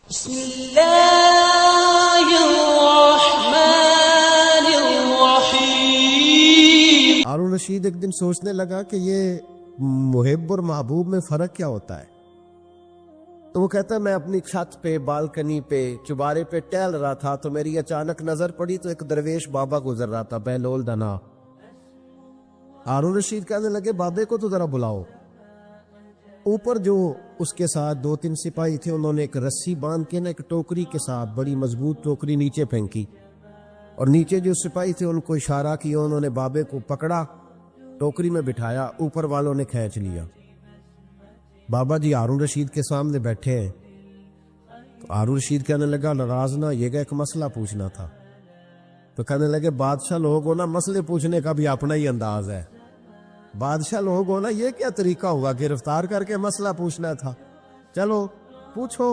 بسم اللہ الرحمن الرحیم۔ ہارون رشید ایک دن سوچنے لگا کہ یہ محب اور محبوب میں فرق کیا ہوتا ہے۔ تو وہ کہتا ہے میں اپنی چھت پہ بالکنی پہ چبارے پہ ٹہل رہا تھا تو میری اچانک نظر پڑی تو ایک درویش بابا گزر رہا تھا بہلول دنا۔ ہارون رشید کہنے لگے بابے کو تو ذرا بلاؤ۔ اوپر جو اس کے ساتھ 2-3 سپاہی تھے انہوں نے ایک رسی باندھ کے نا ایک ٹوکری کے ساتھ بڑی مضبوط ٹوکری نیچے پھینکی اور نیچے جو سپاہی تھے ان کو اشارہ کیا، انہوں نے بابے کو پکڑا ٹوکری میں بٹھایا، اوپر والوں نے کھینچ لیا۔ بابا جی ہارون رشید کے سامنے بیٹھے ہیں تو ہارون رشید کہنے لگا ناراض نہ یہ گا ایک مسئلہ پوچھنا تھا۔ تو کہنے لگے بادشاہ لوگ ہو نا مسئلے پوچھنے کا بھی اپنا ہی انداز ہے، بادشاہ لوگ ہو نا یہ کیا طریقہ ہوا گرفتار کر کے مسئلہ پوچھنا تھا، چلو پوچھو۔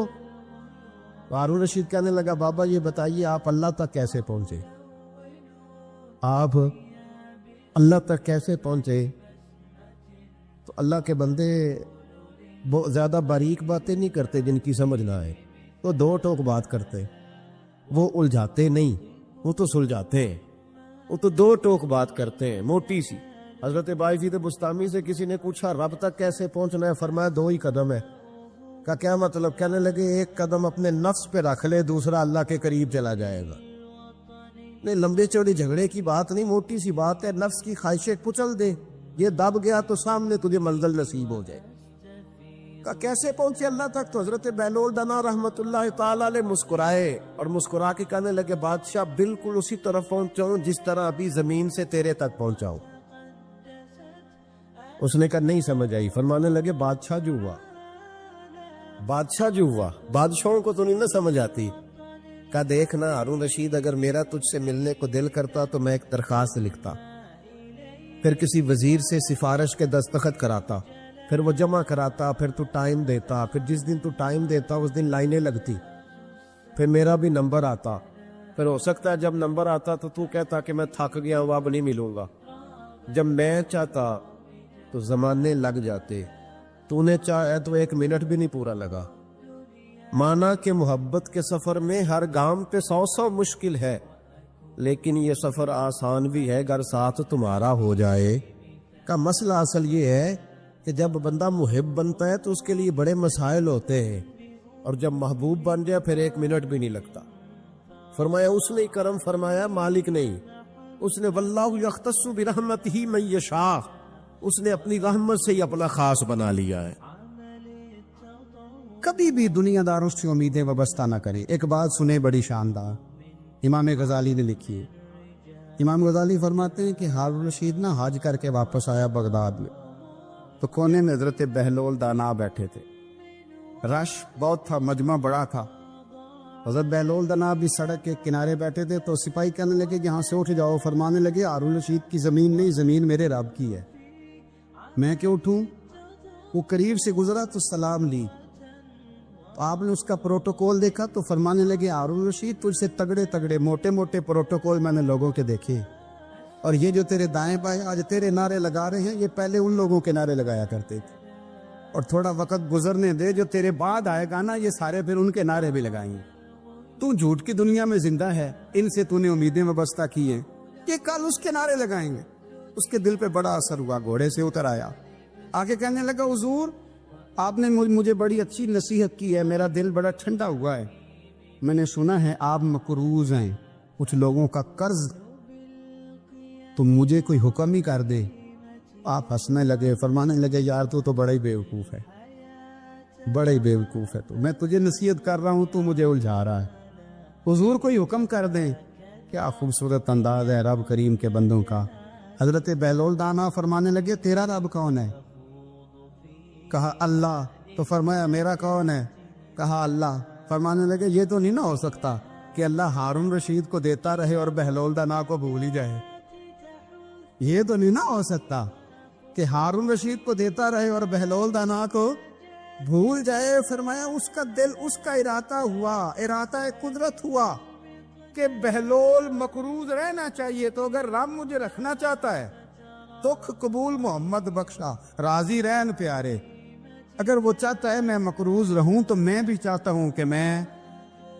ہارون رشید کہنے لگا بابا یہ بتائیے آپ اللہ تک کیسے پہنچے؟ آپ اللہ تک کیسے پہنچے؟ تو اللہ کے بندے بہت زیادہ باریک باتیں نہیں کرتے جن کی سمجھ نہ آئے، تو دو ٹوک بات کرتے، وہ الجھاتے نہیں، وہ تو سلجھاتے ہیں، وہ تو دو ٹوک بات کرتے ہیں موٹی سی۔ حضرت باعزید بستامی سے کسی نے پوچھا رب تک کیسے پہنچنا ہے؟ فرمایا 2 ہی قدم ہے۔ کا کیا مطلب؟ کہنے لگے ایک قدم اپنے نفس پہ رکھ لے، دوسرا اللہ کے قریب چلا جائے گا۔ نہیں لمبے چوڑے جھگڑے کی بات نہیں، موٹی سی بات ہے، نفس کی خواہشیں کچل دے، یہ دب گیا تو سامنے تجھے منزل نصیب ہو جائے۔ کا کیسے پہنچے اللہ تک؟ تو حضرت بہلول دنا رحمت اللہ تعالی علیہ مسکرائے اور مسکرا کے کہنے لگے بادشاہ بالکل اسی طرف پہنچاؤں جس طرح ابھی زمین سے تیرے تک پہنچاؤں۔ اس نے کہا نہیں سمجھ آئی۔ فرمانے لگے بادشاہ جو ہوا، بادشاہ جو ہوا، بادشاہوں کو تو نہیں نہ سمجھ آتی۔ کہا دیکھنا ہارون رشید اگر میرا تجھ سے ملنے کو دل کرتا تو میں ایک درخواست لکھتا، پھر کسی وزیر سے سفارش کے دستخط کراتا، پھر وہ جمع کراتا، پھر تو ٹائم دیتا، پھر جس دن تو ٹائم دیتا اس دن لائنیں لگتی، پھر میرا بھی نمبر آتا، پھر ہو سکتا ہے جب نمبر آتا تو کہتا کہ میں تھک گیا ہوں اب نہیں ملوں گا۔ جب میں چاہتا تو زمانے لگ جاتے، تو نے چاہے تو 1 منٹ بھی نہیں پورا لگا۔ مانا کہ محبت کے سفر میں ہر گام پہ 100 مشکل ہے، لیکن یہ سفر آسان بھی ہے اگر ساتھ تمہارا ہو جائے۔ کا مسئلہ اصل یہ ہے کہ جب بندہ محب بنتا ہے تو اس کے لیے بڑے مسائل ہوتے ہیں، اور جب محبوب بن جائے پھر 1 منٹ بھی نہیں لگتا۔ فرمایا اس نے کرم فرمایا، مالک نہیں، اس نے واللہ یختص برحمتہ من یشاء، اس نے اپنی رحمت سے ہی اپنا خاص بنا لیا ہے۔ کبھی بھی دنیا داروں سے امیدیں وابستہ نہ کریں۔ ایک بات سنیں بڑی شاندار، امام غزالی نے لکھی ہے۔ امام غزالی فرماتے ہیں کہ ہارون رشید نہ حج کر کے واپس آیا بغداد میں، تو کونے میں حضرت بہلول دانا بیٹھے تھے، رش بہت تھا، مجمع بڑا تھا۔ حضرت بہلول دانا بھی سڑک کے کنارے بیٹھے تھے تو سپاہی کہنے لگے یہاں سے اٹھ جاؤ۔ فرمانے لگے ہارون رشید کی زمین نہیں، زمین میرے رب کی ہے، میں کیوں اٹھوں؟ وہ قریب سے گزرا تو سلام لی، تو آپ نے اس کا پروٹوکول دیکھا تو فرمانے لگے ہارون رشید تجھ سے تگڑے تگڑے موٹے موٹے پروٹوکول میں نے لوگوں کے دیکھے، اور یہ جو تیرے دائیں بائیں آج تیرے نعرے لگا رہے ہیں یہ پہلے ان لوگوں کے نعرے لگایا کرتے تھے، اور تھوڑا وقت گزرنے دے، جو تیرے بعد آئے گا نا یہ سارے پھر ان کے نعرے بھی لگائیں گے۔ تو جھوٹ کی دنیا میں زندہ ہے، ان سے تو نے امیدیں وابستہ کی ہیں کہ کل اس کے نعرے لگائیں گے۔ اس کے دل پہ بڑا اثر ہوا، گھوڑے سے اتر آیا، آگے کہنے لگا حضور آپ نے مجھے بڑی اچھی نصیحت کی ہے، میرا دل بڑا ٹھنڈا ہوا ہے، میں نے سنا ہے آپ مقروض ہیں کچھ لوگوں کا قرض، تو مجھے کوئی حکم ہی کر دے۔ آپ ہنسنے لگے، فرمانے لگے یار تو بڑا ہی بیوقوف ہے، بڑا ہی بیوقوف ہے، تو میں تجھے نصیحت کر رہا ہوں تو مجھے الجھا رہا ہے، حضور کوئی حکم کر دیں۔ کیا خوبصورت انداز ہے رب کریم کے بندوں کا۔ حضرت بہلول دانا فرمانے لگے تیرا رب کون ہے؟ کہا اللہ۔ تو فرمایا میرا کون ہے؟ کہا اللہ۔ فرمانے لگے یہ تو نہیں نہ ہو سکتا کہ اللہ ہارون رشید کو دیتا رہے اور بہلول دانا کو بھول ہی جائے، یہ تو نہیں نہ ہو سکتا کہ ہارون رشید کو دیتا رہے اور بہلول دانا کو بھول جائے۔ فرمایا اس کا دل، اس کا ارادہ ہوا، ارادہ قدرت ہوا کہ بہلول مقروض رہنا چاہیے، تو اگر رب مجھے رکھنا چاہتا ہے دکھ قبول محمد بخشا، راضی رہن پیارے، اگر وہ چاہتا ہے میں مقروض رہوں تو میں بھی چاہتا ہوں کہ میں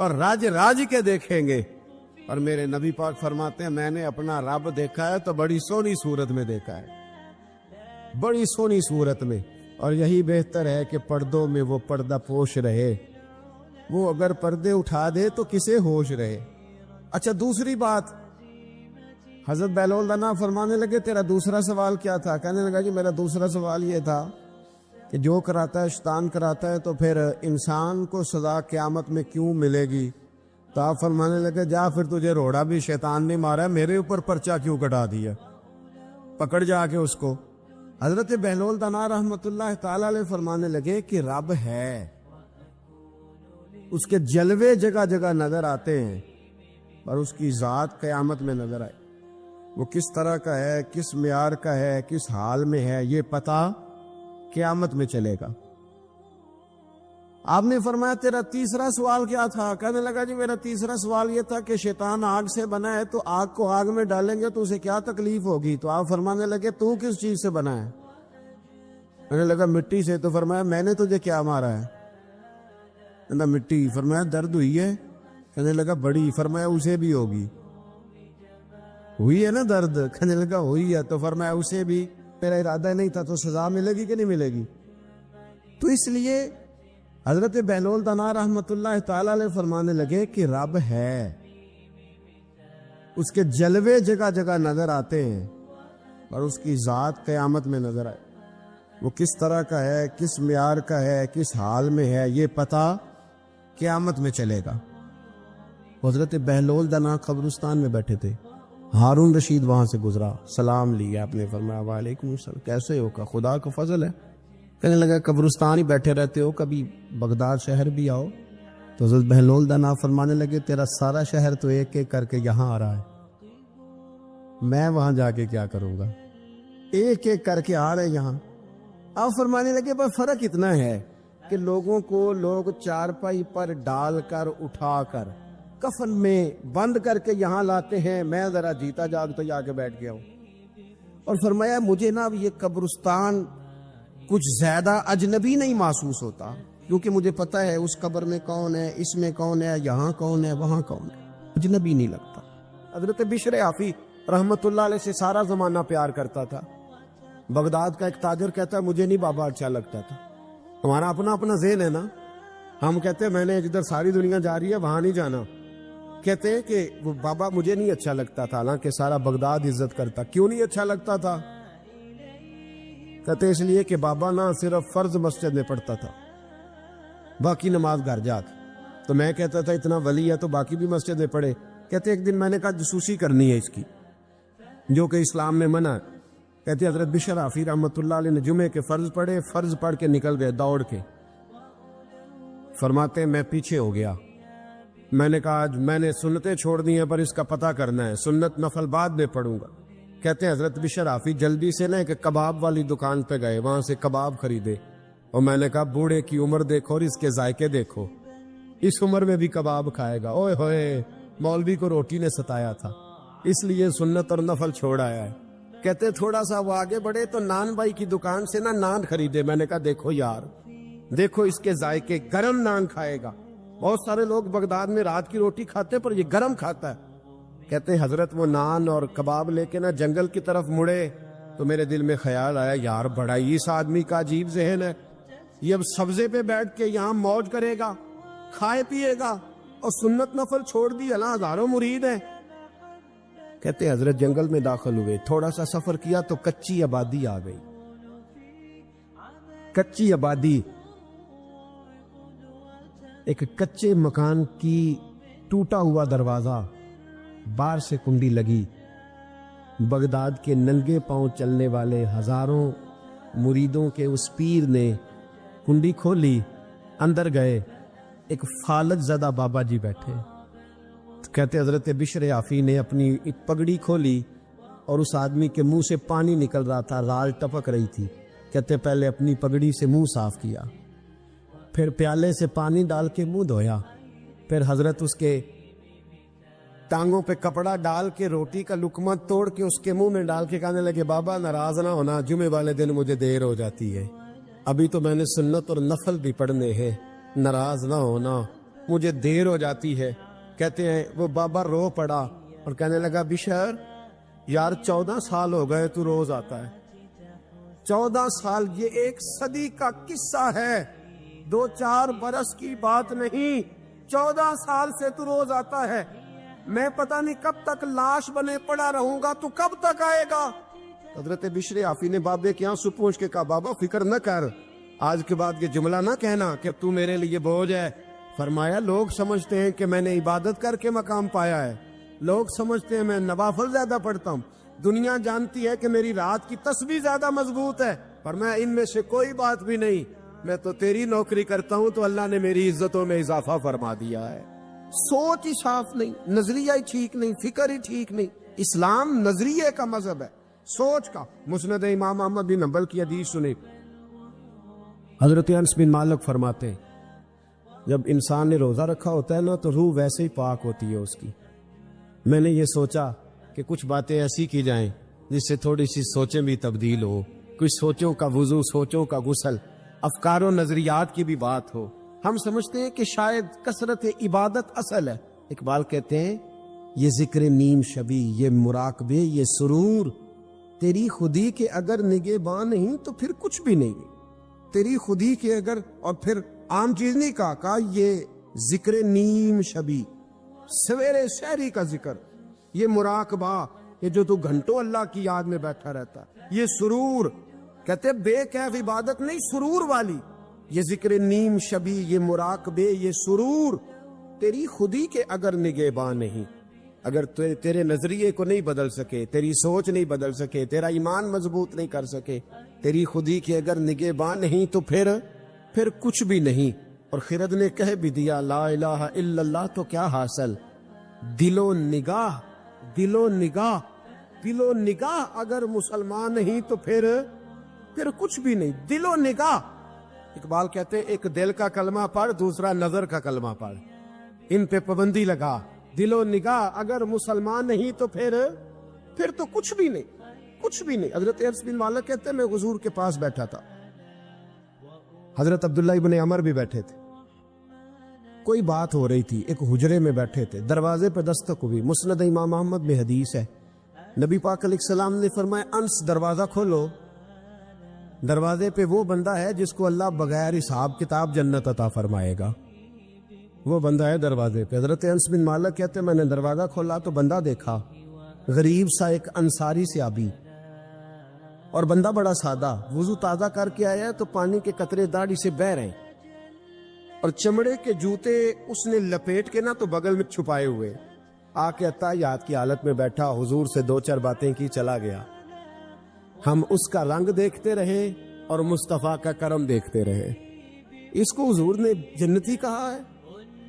اور راج راج کے دیکھیں گے. اور میرے نبی پاک فرماتے ہیں میں نے اپنا رب دیکھا ہے تو بڑی سونی صورت میں دیکھا ہے, بڑی سونی صورت میں. اور یہی بہتر ہے کہ پردوں میں وہ پردہ پوش رہے, وہ اگر پردے اٹھا دے تو کسے ہوش رہے. اچھا دوسری بات, حضرت بہلول دانا فرمانے لگے تیرا دوسرا سوال کیا تھا؟ کہنے لگا جی میرا دوسرا سوال یہ تھا کہ جو کراتا ہے شیطان کراتا ہے تو پھر انسان کو سزا قیامت میں کیوں ملے گی؟ تو آپ فرمانے لگے جا پھر تجھے روڑا بھی شیطان نے مارا ہے, میرے اوپر پرچہ کیوں کٹا دیا, پکڑ جا کے اس کو. حضرت بہلول دانا رحمت اللہ تعالی علیہ فرمانے لگے کہ رب ہے, اس کے جلوے جگہ جگہ نظر آتے ہیں اور اس کی ذات قیامت میں نظر آئے. وہ کس طرح کا ہے, کس معیار کا ہے, کس حال میں ہے, یہ پتہ قیامت میں چلے گا. آپ نے فرمایا تیرا تیسرا سوال کیا تھا؟ کہنے لگا جی میرا تیسرا سوال یہ تھا کہ شیطان آگ سے بنا ہے تو آگ کو آگ میں ڈالیں گے تو اسے کیا تکلیف ہوگی؟ تو آپ فرمانے لگے تو کس چیز سے بنا ہے؟ کہنے لگا مٹی سے. تو فرمایا میں نے تجھے کیا مارا ہے؟ کہنا مٹی. فرمایا درد ہوئی ہے؟ کہنے لگا بڑی. فرمایا اسے بھی ہوگی. ہوئی ہے نا درد؟ کہنے لگا ہوئی ہے. تو فرمایا اسے بھی. میرا ارادہ نہیں تھا تو سزا ملے گی کہ نہیں ملے گی؟ تو اس لیے حضرت بہلول دانا رحمت اللہ تعالی علیہ فرمانے لگے کہ رب ہے, اس کے جلوے جگہ جگہ نظر آتے ہیں اور اس کی ذات قیامت میں نظر آئے. وہ کس طرح کا ہے, کس معیار کا ہے, کس حال میں ہے, یہ پتہ قیامت میں چلے گا. حضرت بہلول دانا قبرستان میں بیٹھے تھے, ہارون رشید وہاں سے گزرا, سلام لیا, آپ نے فرمایا وعلیکم السلام, کیسے ہو؟ کا خدا کا فضل ہے. کہنے لگا قبرستان ہی بیٹھے رہتے ہو, کبھی بغداد شہر بھی آؤ. تو حضرت بہلول دانا فرمانے لگے تیرا سارا شہر تو ایک ایک کر کے یہاں آ رہا ہے, میں وہاں جا کے کیا کروں گا؟ ایک ایک کر کے آ رہے یہاں. آپ فرمانے لگے پر فرق اتنا ہے کہ لوگوں کو لوگ چارپائی پر ڈال کر اٹھا کر کفن میں بند کر کے یہاں لاتے ہیں, میں ذرا جیتا جاگتا جا کے بیٹھ گیا ہوں. اور فرمایا مجھے نا یہ قبرستان کچھ زیادہ اجنبی نہیں محسوس ہوتا, کیونکہ مجھے پتہ ہے اس قبر میں کون ہے, اس میں کون ہے, یہاں کون ہے, وہاں کون ہے, اجنبی نہیں لگتا. حضرت بشر عافی رحمت اللہ علیہ سے سارا زمانہ پیار کرتا تھا. بغداد کا ایک تاجر کہتا ہے مجھے نہیں بابا اچھا لگتا تھا. ہمارا اپنا اپنا ذہن ہے نا, ہم کہتے ہیں میں نے جدھر ساری دنیا جا رہی ہے وہاں نہیں جانا. کہتے ہیں کہ وہ بابا مجھے نہیں اچھا لگتا تھا, حالانکہ سارا بغداد عزت کرتا. کیوں نہیں اچھا لگتا تھا؟ کہتے اس لیے کہ بابا نہ صرف فرض مسجد میں پڑھتا تھا, باقی نماز گھر جات. تو میں کہتا تھا اتنا ولی ہے تو باقی بھی مسجد میں پڑھے. کہتے ایک دن میں نے کہا جاسوسی کرنی ہے اس کی, جو کہ اسلام میں منع ہے. کہتے حضرت بشر عافی رحمت اللہ علیہ نے جمعے کے فرض پڑھے, فرض پڑھ کے نکل گئے دوڑ کے. فرماتے ہیں میں پیچھے ہو گیا, میں نے کہا آج میں نے سنتیں چھوڑ دی ہیں پر اس کا پتہ کرنا ہے, سنت نفل بعد میں پڑھوں گا. کہتے ہیں حضرت بشر عافی جلدی سے نا ایک کباب والی دکان پہ گئے, وہاں سے کباب خریدے. اور میں نے کہا بوڑھے کی عمر دیکھو اور اس کے ذائقے دیکھو, اس عمر میں بھی کباب کھائے گا. اوئے ہوئے, مولوی کو روٹی نے ستایا تھا اس لیے سنت اور نفل چھوڑ آیا ہے. کہتے تھوڑا سا وہ آگے بڑھے تو نان بھائی کی دکان سے نا نان خریدے. میں نے کہا دیکھو یار, دیکھو اس کے ذائقے, گرم نان کھائے گا. بہت سارے لوگ بغداد میں رات کی روٹی کھاتے پر یہ گرم کھاتا ہے. کہتے ہیں حضرت وہ نان اور کباب لے کے نا جنگل کی طرف مڑے تو میرے دل میں خیال آیا یار بڑا ہی اس آدمی کا عجیب ذہن ہے, یہ اب سبزے پہ بیٹھ کے یہاں موج کرے گا, کھائے پیے گا, اور سنت نفل چھوڑ دی. اللہ ہزاروں مرید ہیں. کہتے ہیں حضرت جنگل میں داخل ہوئے, تھوڑا سا سفر کیا تو کچی آبادی آ گئی. کچی آبادی, ایک کچے مکان کی ٹوٹا ہوا دروازہ, باہر سے کنڈی لگی. بغداد کے ننگے پاؤں چلنے والے ہزاروں مریدوں کے اس پیر نے کنڈی کھولی, اندر گئے. ایک فالج زدہ بابا جی بیٹھے. کہتے حضرت بشر عافی نے اپنی پگڑی کھولی اور اس آدمی کے منہ سے پانی نکل رہا تھا, رال ٹپک رہی تھی. کہتے پہلے اپنی پگڑی سے منہ صاف کیا, پھر پیالے سے پانی ڈال کے منہ دھویا, پھر حضرت اس کے ٹانگوں پہ کپڑا ڈال کے روٹی کا لقمہ توڑ کے اس کے منہ میں ڈال کے کہنے لگے بابا ناراض نہ ہونا, جمعے والے دن مجھے دیر ہو جاتی ہے, ابھی تو میں نے سنت اور نفل بھی پڑھنے ہیں, ناراض نہ ہونا. مجھے دیر ہو جاتی ہے. کہتے ہیں وہ بابا رو پڑا اور کہنے لگا بشر یار 14 سال ہو گئے تو روز آتا ہے. 14 سال یہ ایک صدی کا قصہ ہے, 2-4 برس کی بات نہیں. 14 سال سے تو روز آتا ہے. میں پتہ نہیں کب تک لاش بنے پڑا رہوں گا, تو کب تک آئے گا؟ حضرت بشر آفی نے بابے کے آنسو پوچھ کے کہا بابا فکر نہ کر, آج کے بعد یہ جملہ نہ کہنا کہ تو میرے لیے بوجھ ہے. فرمایا لوگ سمجھتے ہیں کہ میں نے عبادت کر کے مقام پایا ہے, لوگ سمجھتے ہیں میں نوافل زیادہ پڑھتا ہوں, دنیا جانتی ہے کہ میری رات کی تسبیح زیادہ مضبوط ہے, پر میں ان میں سے کوئی بات بھی نہیں. میں تو تیری نوکری کرتا ہوں تو اللہ نے میری عزتوں میں اضافہ فرما دیا ہے. سوچ ہی صاف نہیں, نظریہ ہی ٹھیک نہیں, فکر ہی ٹھیک نہیں. اسلام نظریے کا مذہب ہے, سوچ کا. مسند امام احمد بن حنبل کی حدیث سنی, حضرت انس بن مالک فرماتے ہیں جب انسان نے روزہ رکھا ہوتا ہے نا تو روح ویسے ہی پاک ہوتی ہے اس کی. میں نے یہ سوچا کہ کچھ باتیں ایسی کی جائیں جس سے تھوڑی سی سوچیں بھی تبدیل ہو, کچھ سوچوں کا وضو, سوچوں کا غسل, افکار و نظریات کی بھی بات ہو. ہم سمجھتے ہیں کہ شاید کثرت عبادت اصل ہے. اقبال کہتے ہیں یہ ذکر نیم شبی, یہ مراقبے, یہ سرور, تیری خودی کے اگر نگہباں نہیں تو پھر کچھ بھی نہیں. تیری خودی کے اگر, اور پھر عام چیز نہیں کہا یہ ذکر نیم شبی, سویرے شہری کا ذکر, یہ مراقبہ, یہ جو تو گھنٹوں اللہ کی یاد میں بیٹھا رہتا, یہ سرور. کہتے بے کیف عبادت نہیں, سرور والی. یہ ذکر نیم شبی, یہ مراقبے, یہ سرور, تیری خودی کے اگر نگہباں نہیں, اگر تیرے نظریے کو نہیں بدل سکے, تیری سوچ نہیں بدل سکے, تیرا ایمان مضبوط نہیں کر سکے, تیری خودی کے اگر نگہباں نہیں تو پھر کچھ بھی نہیں. اور خرد نے کہہ بھی دیا لا الہ الا اللہ تو کیا حاصل, دل و نگاہ, دل و نگاہ, دل و نگاہ اگر مسلمان نہیں تو پھر کچھ بھی نہیں. دل و نگاہ. اقبال کہتے ہیں ایک دل کا کلمہ پڑھ, دوسرا نظر کا کلمہ پڑھ, ان پہ پابندی لگا. دل و نگاہ اگر مسلمان نہیں تو پھر تو کچھ بھی نہیں, کچھ بھی نہیں. حضرت انس بن مالک کہتے ہیں میں حضور کے پاس بیٹھا تھا, حضرت عبداللہ ابن عمر بھی بیٹھے تھے, کوئی بات ہو رہی تھی, ایک حجرے میں بیٹھے تھے, دروازے پہ دستک ہوئی. مسند امام احمد میں حدیث ہے, نبی پاک علیہ السلام نے فرمایا انس دروازہ کھولو, دروازے پہ وہ بندہ ہے جس کو اللہ بغیر حساب کتاب جنت عطا فرمائے گا, وہ بندہ ہے دروازے پہ. حضرت انس بن مالک کہتے میں نے دروازہ کھولا تو بندہ دیکھا, غریب سا ایک انصاری صحابی, اور بندہ بڑا سادہ, وضو تازہ کر کے آیا ہے تو پانی کے قطرے داڑھی سے بہ رہے ہیں, اور چمڑے کے جوتے اس نے لپیٹ کے نا تو بغل میں چھپائے ہوئے. آ کے عطیات کی حالت میں بیٹھا, حضور سے 2-4 باتیں کی, چلا گیا. ہم اس کا رنگ دیکھتے رہے اور مصطفیٰ کا کرم دیکھتے رہے. اس کو حضور نے جنتی کہا ہے.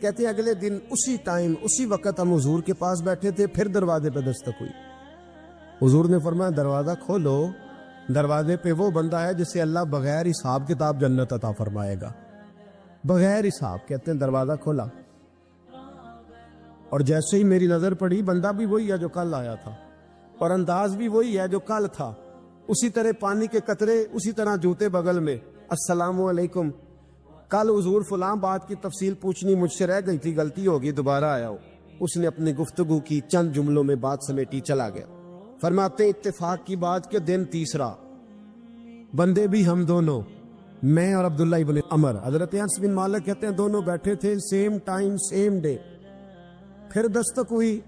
کہتے ہیں اگلے دن اسی ٹائم اسی وقت ہم حضور کے پاس بیٹھے تھے, پھر دروازے پہ دستک ہوئی. حضور نے فرمایا دروازہ کھولو, دروازے پہ وہ بندہ ہے جسے اللہ بغیر حساب کتاب جنت عطا فرمائے گا, بغیر حساب. کہتے ہیں دروازہ کھولا, اور جیسے ہی میری نظر پڑی بندہ بھی وہی ہے جو کل آیا تھا, اور انداز بھی وہی ہے جو کل تھا, اسی طرح پانی کے قطرے, اسی طرح جوتے بغل میں. السلام علیکم, کل حضور فلاں بات کی تفصیل پوچھنی مجھ سے رہ گئی تھی, غلطی ہوگی, دوبارہ آیا ہو. اس نے اپنی گفتگو کی, چند جملوں میں بات سمیٹی, چلا گیا. فرماتے اتفاق کی بات کہ دن تیسرا, بندے بھی ہم دونوں, میں اور عبداللہ ابن عمر. حضرت انس بن مالک کہتے ہیں دونوں بیٹھے تھے, سیم ٹائم سیم ڈے. پھر دستک ہوئی,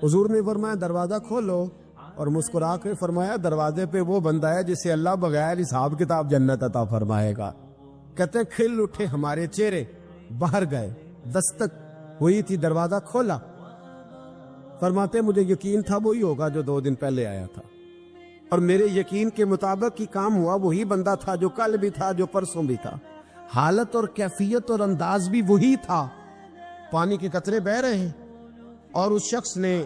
حضور نے فرمایا دروازہ کھولو, اور مسکرا کے فرمایا دروازے پہ وہ بندہ ہے جسے اللہ بغیر حساب کتاب جنت عطا فرمائے گا. کہتے ہیں کھل اٹھے ہمارے چہرے, باہر گئے, دستک ہوئی تھی, دروازہ کھولا. فرماتے مجھے یقین تھا وہی ہوگا جو 2 دن پہلے آیا تھا, اور میرے یقین کے مطابق ہی کام ہوا, وہی بندہ تھا جو کل بھی تھا, جو پرسوں بھی تھا, حالت اور کیفیت اور انداز بھی وہی تھا. پانی کے قطرے بہ رہے ہیں, اور اس شخص نے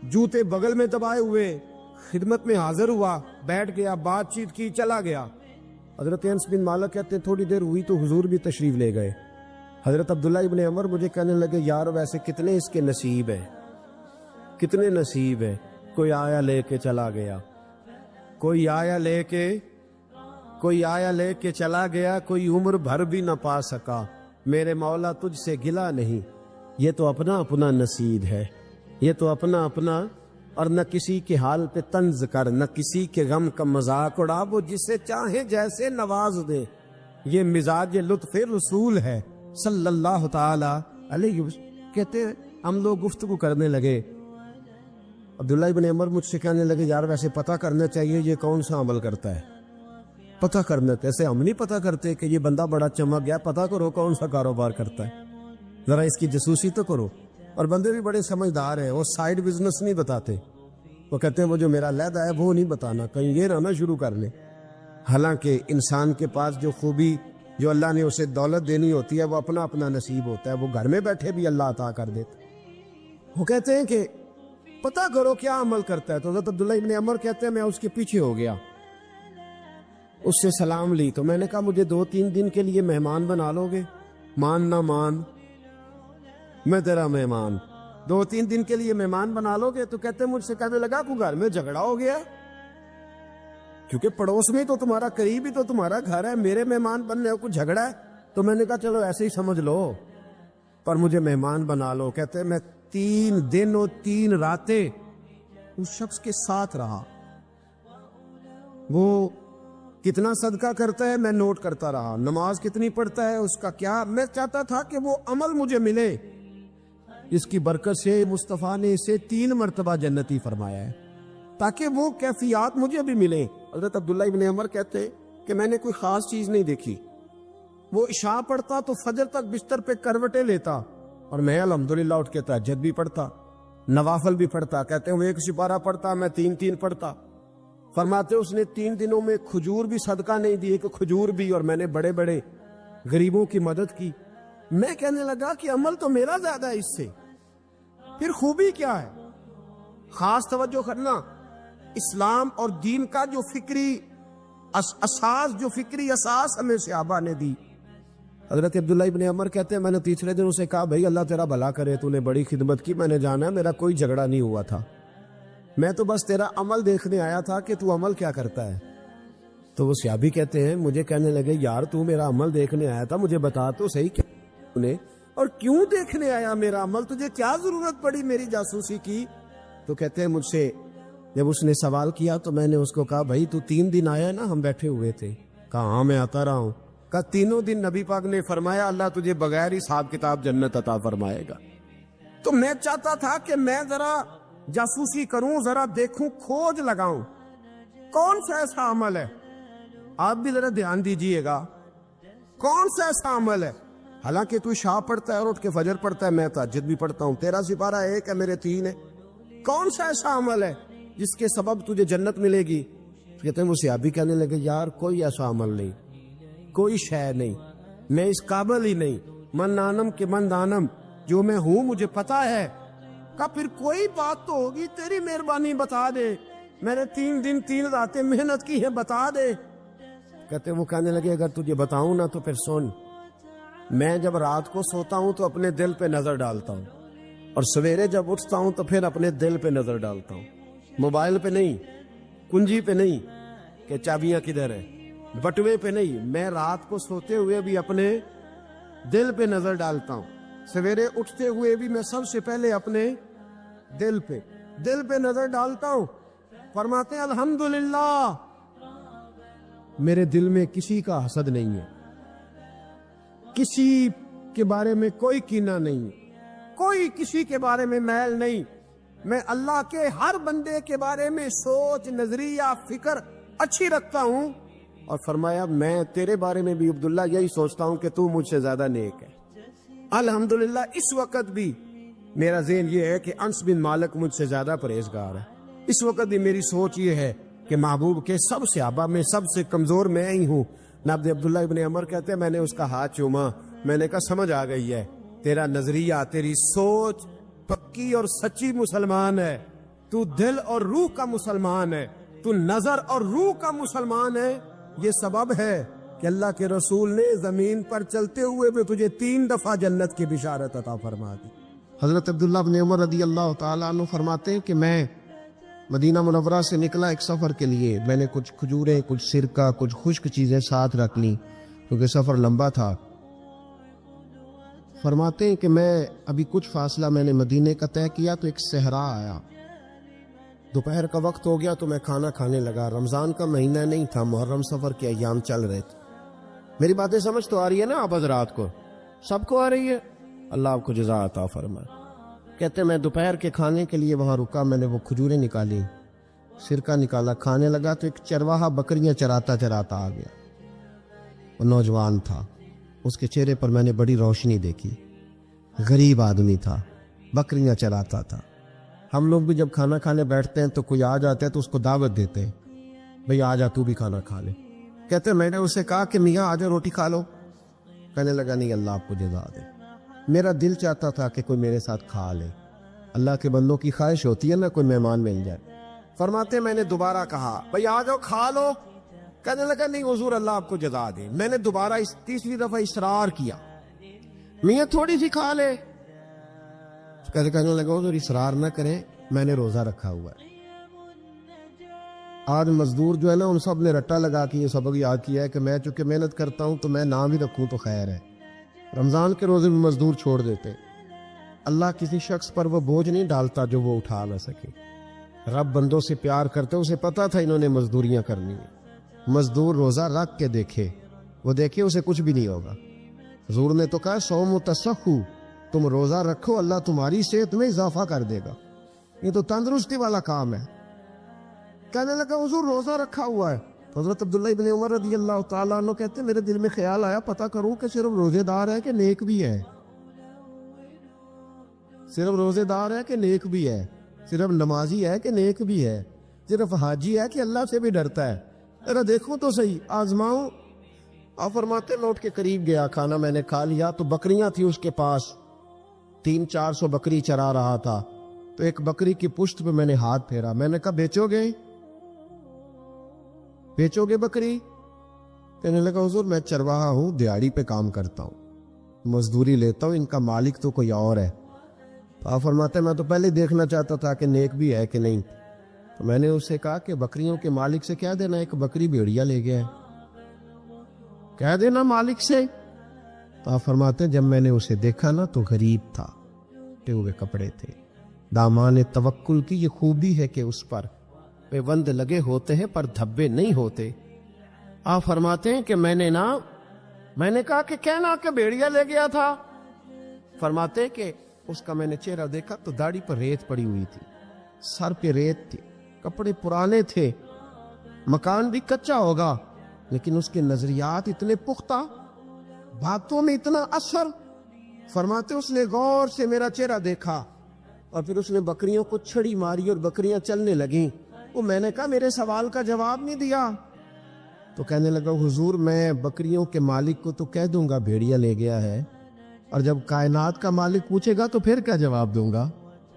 جوتے بغل میں دبائے ہوئے خدمت میں حاضر ہوا, بیٹھ گیا, بات چیت کی, چلا گیا. حضرت انس بن مالک کہتے ہیں تھوڑی دیر ہوئی تو حضور بھی تشریف لے گئے. حضرت عبداللہ ابن عمر مجھے کہنے لگے یار ویسے کتنے اس کے نصیب ہیں, کتنے نصیب ہیں. کوئی آیا لے کے چلا گیا, کوئی آیا لے کے چلا گیا, کوئی عمر بھر بھی نہ پا سکا. میرے مولا تجھ سے گلا نہیں, یہ تو اپنا اپنا نصیب ہے، یہ تو اپنا اپنا، اور نہ کسی کے حال پہ طنز کر، نہ کسی کے غم کا مذاق اڑا، وہ جسے چاہے جیسے نواز دے، یہ مزاج لطف رسول ہے صلی اللہ تعالی علیہ وسلم۔ کہتے ہیں ہم لوگ گفتگو کرنے لگے، عبداللہ ابن عمر مجھ سے کہنے لگے یار ویسے پتہ کرنا چاہیے یہ کون سا عمل کرتا ہے، پتہ کرنا، ایسے ہم نہیں پتہ کرتے کہ یہ بندہ بڑا چمک گیا، پتہ کرو کون سا کاروبار کرتا ہے، ذرا اس کی جاسوسی تو کرو۔ اور بندے بھی بڑے سمجھدار ہیں، وہ سائیڈ بزنس نہیں بتاتے، وہ کہتے ہیں وہ جو میرا علیحدہ ہے وہ نہیں بتانا، کہیں یہ نہ شروع کر لے۔ حالانکہ انسان کے پاس جو خوبی، جو اللہ نے اسے دولت دینی ہوتی ہے، وہ اپنا اپنا نصیب ہوتا ہے، وہ گھر میں بیٹھے بھی اللہ عطا کر دیتا۔ وہ کہتے ہیں کہ پتہ کرو کیا عمل کرتا ہے، تو حضرت عبداللہ ابن عمر کہتے ہیں میں اس کے پیچھے ہو گیا، اس سے سلام لی، تو میں نے کہا مجھے 2-3 دن کے لیے مہمان بنا لو گے؟ مان نہ مان، میں تیرا مہمان، 2-3 دن کے لیے مہمان بنا لو گے؟ تو کہتے ہیں مجھ سے کہنے لگا کو گھر میں جھگڑا ہو گیا، کیونکہ پڑوس میں تو تمہارا، قریب ہی تو تمہارا گھر ہے، میرے مہمان بننے کو جھگڑا ہے؟ تو میں نے کہا چلو ایسے ہی سمجھ لو، پر مجھے مہمان بنا لو۔ کہتے ہیں میں 3 دن اور 3 راتیں اس شخص کے ساتھ رہا، وہ کتنا صدقہ کرتا ہے میں نوٹ کرتا رہا، نماز کتنی پڑھتا ہے اس کا کیا، میں چاہتا تھا کہ وہ عمل مجھے ملے، اس کی برکت سے مصطفیٰ نے اسے 3 مرتبہ جنتی فرمایا ہے تاکہ وہ کیفیات مجھے بھی ملیں۔ حضرت عبداللہ ابن عمر کہتے کہ میں نے کوئی خاص چیز نہیں دیکھی، وہ عشاء پڑھتا تو فجر تک بستر پہ کروٹیں لیتا، اور میں الحمدللہ اٹھ کے تہجد بھی پڑھتا، نوافل بھی پڑھتا۔ کہتے ہیں وہ 1 سپارہ پڑھتا، میں 3 پڑھتا۔ فرماتے اس نے 3 دنوں میں کھجور بھی صدقہ نہیں دی، کہ کھجور بھی، اور میں نے بڑے بڑے غریبوں کی مدد کی۔ میں کہنے لگا کہ عمل تو میرا زیادہ ہے اس سے، پھر خوبی کیا ہے؟ خاص توجہ کرنا، اسلام اور دین کا جو فکری اساس ہمیں صحابہ نے دی۔ حضرت عبداللہ ابن عمر کہتے ہیں میں نے 3 دن اسے کہا بھائی اللہ تیرا بھلا کرے، تو نے بڑی خدمت کی، میں نے جانا ہے میرا کوئی جھگڑا نہیں ہوا تھا، میں تو بس تیرا عمل دیکھنے آیا تھا کہ تو عمل کیا کرتا ہے۔ تو وہ صحابی کہتے ہیں مجھے کہنے لگے یار تو میرا عمل دیکھنے آیا تھا، مجھے بتا تو صحیح کیا نے، اور کیوں دیکھنے آیا میرا عمل، تجھے کیا ضرورت پڑی میری جاسوسی کی؟ تو کہتے ہیں مجھ سے جب اس نے سوال کیا تو میں نے اس کو کہا بھائی تو 3 دن آیا ہے نا، ہم بیٹھے ہوئے تھے؟ کہا ہاں میں آتا رہا ہوں۔ کہا 3 دن نبی پاک نے فرمایا اللہ تجھے بغیر حساب کتاب جنت عطا فرمائے گا۔ تو میں چاہتا تھا کہ میں ذرا جاسوسی کروں، ذرا دیکھوں، کھوج لگاؤں کون سا ایسا عمل ہے، آپ بھی ذرا دھیان دیجئے گا کون سا ایسا عمل ہے۔ حالانکہ تو عشاء پڑھتا ہے اور اٹھ کے فجر پڑھتا ہے، میں تہجد بھی پڑھتا ہوں، تیرا سپارہ 1 ہے میرے 3 ہے، کون سا ایسا عمل ہے جس کے سبب تجھے جنت ملے گی؟ کہتے ہیں وہ صحابی کہنے لگے یار کوئی ایسا عمل نہیں، کوئی شے نہیں، میں اس قابل ہی نہیں، من نانم کے من دانم، جو میں ہوں مجھے پتا ہے۔ کہا پھر کوئی بات تو ہوگی، تیری مہربانی بتا دے، میں نے 3 دن 3 راتیں محنت کی ہے، بتا دے۔ کہتے وہ کہنے لگے اگر تجھے بتاؤں نا تو پھر سن، میں جب رات کو سوتا ہوں تو اپنے دل پہ نظر ڈالتا ہوں، اور سویرے جب اٹھتا ہوں تو پھر اپنے دل پہ نظر ڈالتا ہوں، موبائل پہ نہیں، کنجی پہ نہیں کہ چابیاں کدھر ہے، بٹوے پہ نہیں، میں رات کو سوتے ہوئے بھی اپنے دل پہ نظر ڈالتا ہوں، سویرے اٹھتے ہوئے بھی میں سب سے پہلے اپنے دل پہ نظر ڈالتا ہوں۔ فرماتے ہیں الحمدللہ میرے دل میں کسی کا حسد نہیں ہے، کسی کے بارے میں کوئی کینہ نہیں، کوئی کسی کے بارے میں میل نہیں، میں اللہ کے ہر بندے کے بارے میں سوچ، نظریہ، فکر اچھی رکھتا ہوں۔ اور فرمایا میں تیرے بارے میں بھی عبداللہ یہی سوچتا ہوں کہ تو مجھ سے زیادہ نیک ہے۔ الحمدللہ اس وقت بھی میرا ذہن یہ ہے کہ انس بن مالک مجھ سے زیادہ پرہیزگار ہے، اس وقت بھی میری سوچ یہ ہے کہ محبوب کے سب صحابہ میں سب سے کمزور میں ہی ہوں۔ نابد عبداللہ ابن عمر کہتے ہیں میں نے اس کا ہاتھ چوما، میں نے کہا سمجھ آ گئی ہے، تیرا نظریہ، تیری سوچ پکی اور سچی مسلمان ہے، تو دل اور روح کا مسلمان ہے، تو نظر اور روح کا مسلمان ہے۔ یہ سبب ہے کہ اللہ کے رسول نے زمین پر چلتے ہوئے بھی تجھے 3 دفعہ جنت کی بشارت عطا فرما دی۔ حضرت عبداللہ بن عمر رضی اللہ تعالیٰ عنہ فرماتے ہیں کہ میں مدینہ منورہ سے نکلا ایک سفر کے لیے، میں نے کچھ کھجوریں، کچھ سرکہ، کچھ خشک چیزیں ساتھ رکھ لیں کیونکہ سفر لمبا تھا۔ فرماتے ہیں کہ میں ابھی کچھ فاصلہ میں نے مدینے کا طے کیا تو ایک صحرا آیا، دوپہر کا وقت ہو گیا تو میں کھانا کھانے لگا۔ رمضان کا مہینہ نہیں تھا، محرم سفر کے ایام چل رہے تھے۔ میری باتیں سمجھ تو آ رہی ہے نا آپ حضرات کو؟ سب کو آ رہی ہے؟ اللہ آپ کو جزا عطا فرمائے۔ کہتے ہیں میں دوپہر کے کھانے کے لیے وہاں رکا، میں نے وہ کھجوریں نکالی، سرکہ نکالا، کھانے لگا تو ایک چرواہا بکریاں چراتا چراتا آ گیا۔ وہ نوجوان تھا، اس کے چہرے پر میں نے بڑی روشنی دیکھی، غریب آدمی تھا، بکریاں چراتا تھا۔ ہم لوگ بھی جب کھانا کھانے بیٹھتے ہیں تو کوئی آ جاتا ہے تو اس کو دعوت دیتے ہیں، بھئی آ جا تو بھی کھانا کھا لے۔ کہتے ہیں میں نے اسے کہا کہ میاں آ جا روٹی کھا لو۔ کہنے لگا نہیں، اللہ آپ کو جزا دے، میرا دل چاہتا تھا کہ کوئی میرے ساتھ کھا لے۔ اللہ کے بندوں کی خواہش ہوتی ہے نا کوئی مہمان مل جائے۔ فرماتے میں نے دوبارہ کہا بھئی آ جاؤ کھا لو۔ کہنے لگا نہیں حضور اللہ آپ کو جزا دے۔ میں نے دوبارہ تیسری دفعہ اصرار کیا، میاں تھوڑی سی کھا لے۔ کہنے لگا حضور اصرار نہ کریں، میں نے روزہ رکھا ہوا ہے۔ آج مزدور جو ہے نا ان سب نے رٹا لگا کے یہ سبق یاد کیا ہے کہ میں چونکہ محنت کرتا ہوں تو میں نہ بھی رکھوں تو خیر ہے۔ رمضان کے روزے بھی مزدور چھوڑ دیتے۔ اللہ کسی شخص پر وہ بوجھ نہیں ڈالتا جو وہ اٹھا نہ سکے۔ رب بندوں سے پیار کرتے، اسے پتا تھا انہوں نے مزدوریاں کرنی ہیں۔ مزدور روزہ رکھ کے دیکھے، وہ دیکھے اسے کچھ بھی نہیں ہوگا۔ حضور نے تو کہا صوم تصحو، تم روزہ رکھو اللہ تمہاری صحت میں اضافہ کر دے گا، یہ تو تندرستی والا کام ہے۔ کہنے لگا حضور روزہ رکھا ہوا ہے۔ حضرت عبداللہ ابن عمر رضی اللہ تعالیٰ عنہ کہتے ہیں میرے دل میں خیال آیا پتہ کروں کہ صرف روزے دار ہے کہ نیک بھی ہے، صرف روزے دار ہے کہ نیک بھی ہے، صرف نمازی ہے کہ نیک بھی ہے، صرف حاجی ہے کہ اللہ سے بھی ڈرتا ہے، ذرا دیکھوں تو صحیح، آزماؤں۔ آپ فرماتے میں اٹھ کے قریب گیا، کھانا میں نے کھا لیا تو بکریاں تھی اس کے پاس، 300-400 بکری چرا رہا تھا۔ تو ایک بکری کی پشت پہ میں نے ہاتھ پھیرا، میں نے کہا بیچو گے؟ بیچو گے بکری؟ کہنے لگا حضور میں چرواہا ہوں، دیہڑی پہ کام کرتا ہوں، مزدوری لیتا ہوں، ان کا مالک تو کوئی اور ہے۔ آپ فرماتے میں تو پہلے دیکھنا چاہتا تھا کہ نیک بھی ہے کہ نہیں۔ تو میں نے اسے کہا کہ بکریوں کے مالک سے کہہ دینا ایک بکری بھیڑیا لے گیا ہے، کہہ دینا مالک سے۔ تو آپ فرماتے جب میں نے اسے دیکھا نا تو غریب تھا، ٹے ہوئے کپڑے تھے۔ دامان توکل کی یہ خوبی ہے کہ اس پر پیوند لگے ہوتے ہیں پر دھبے نہیں ہوتے۔ آپ فرماتے ہیں کہ میں نے کہا کہ کہنا کہ بھیڑیا لے گیا تھا۔ فرماتے ہیں کہ اس کا میں نے چہرہ دیکھا تو داڑھی پر ریت پڑی ہوئی تھی، سر پہ ریت تھی، کپڑے پرانے تھے، مکان بھی کچا ہوگا، لیکن اس کے نظریات اتنے پختہ، باتوں میں اتنا اثر۔ فرماتے اس نے غور سے میرا چہرہ دیکھا اور پھر اس نے بکریوں کو چھڑی ماری اور بکریاں چلنے لگیں۔ وہ میں نے کہا میرے سوال کا جواب نہیں دیا۔ تو کہنے لگا حضور میں بکریوں کے مالک کو تو کہہ دوں گا بھیڑیا لے گیا ہے، اور جب کائنات کا مالک پوچھے گا تو پھر کیا جواب دوں گا؟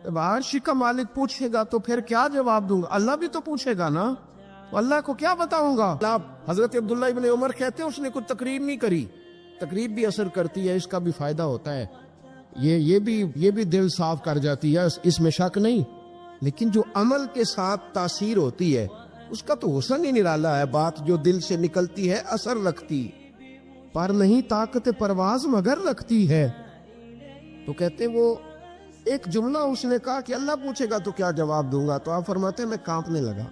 جب عرش کا مالک پوچھے گا تو پھر کیا جواب دوں گا؟ اللہ بھی تو پوچھے گا نا، تو اللہ کو کیا بتاؤں گا؟ حضرت عبداللہ ابن عمر کہتے ہیں اس نے کوئی تقریر نہیں کری۔ تقریر بھی اثر کرتی ہے، اس کا بھی فائدہ ہوتا ہے، یہ بھی دل صاف کر جاتی ہے، اس میں شک نہیں، لیکن جو عمل کے ساتھ تاثیر ہوتی ہے اس کا تو حسن ہی نرالا ہے۔ بات جو دل سے نکلتی ہے اثر رکھتی، پر نہیں طاقت پرواز مگر رکھتی ہے۔ تو کہتے وہ ایک جملہ اس نے کہا کہ اللہ پوچھے گا تو کیا جواب دوں گا؟ تو آپ فرماتے ہیں میں کانپنے لگا،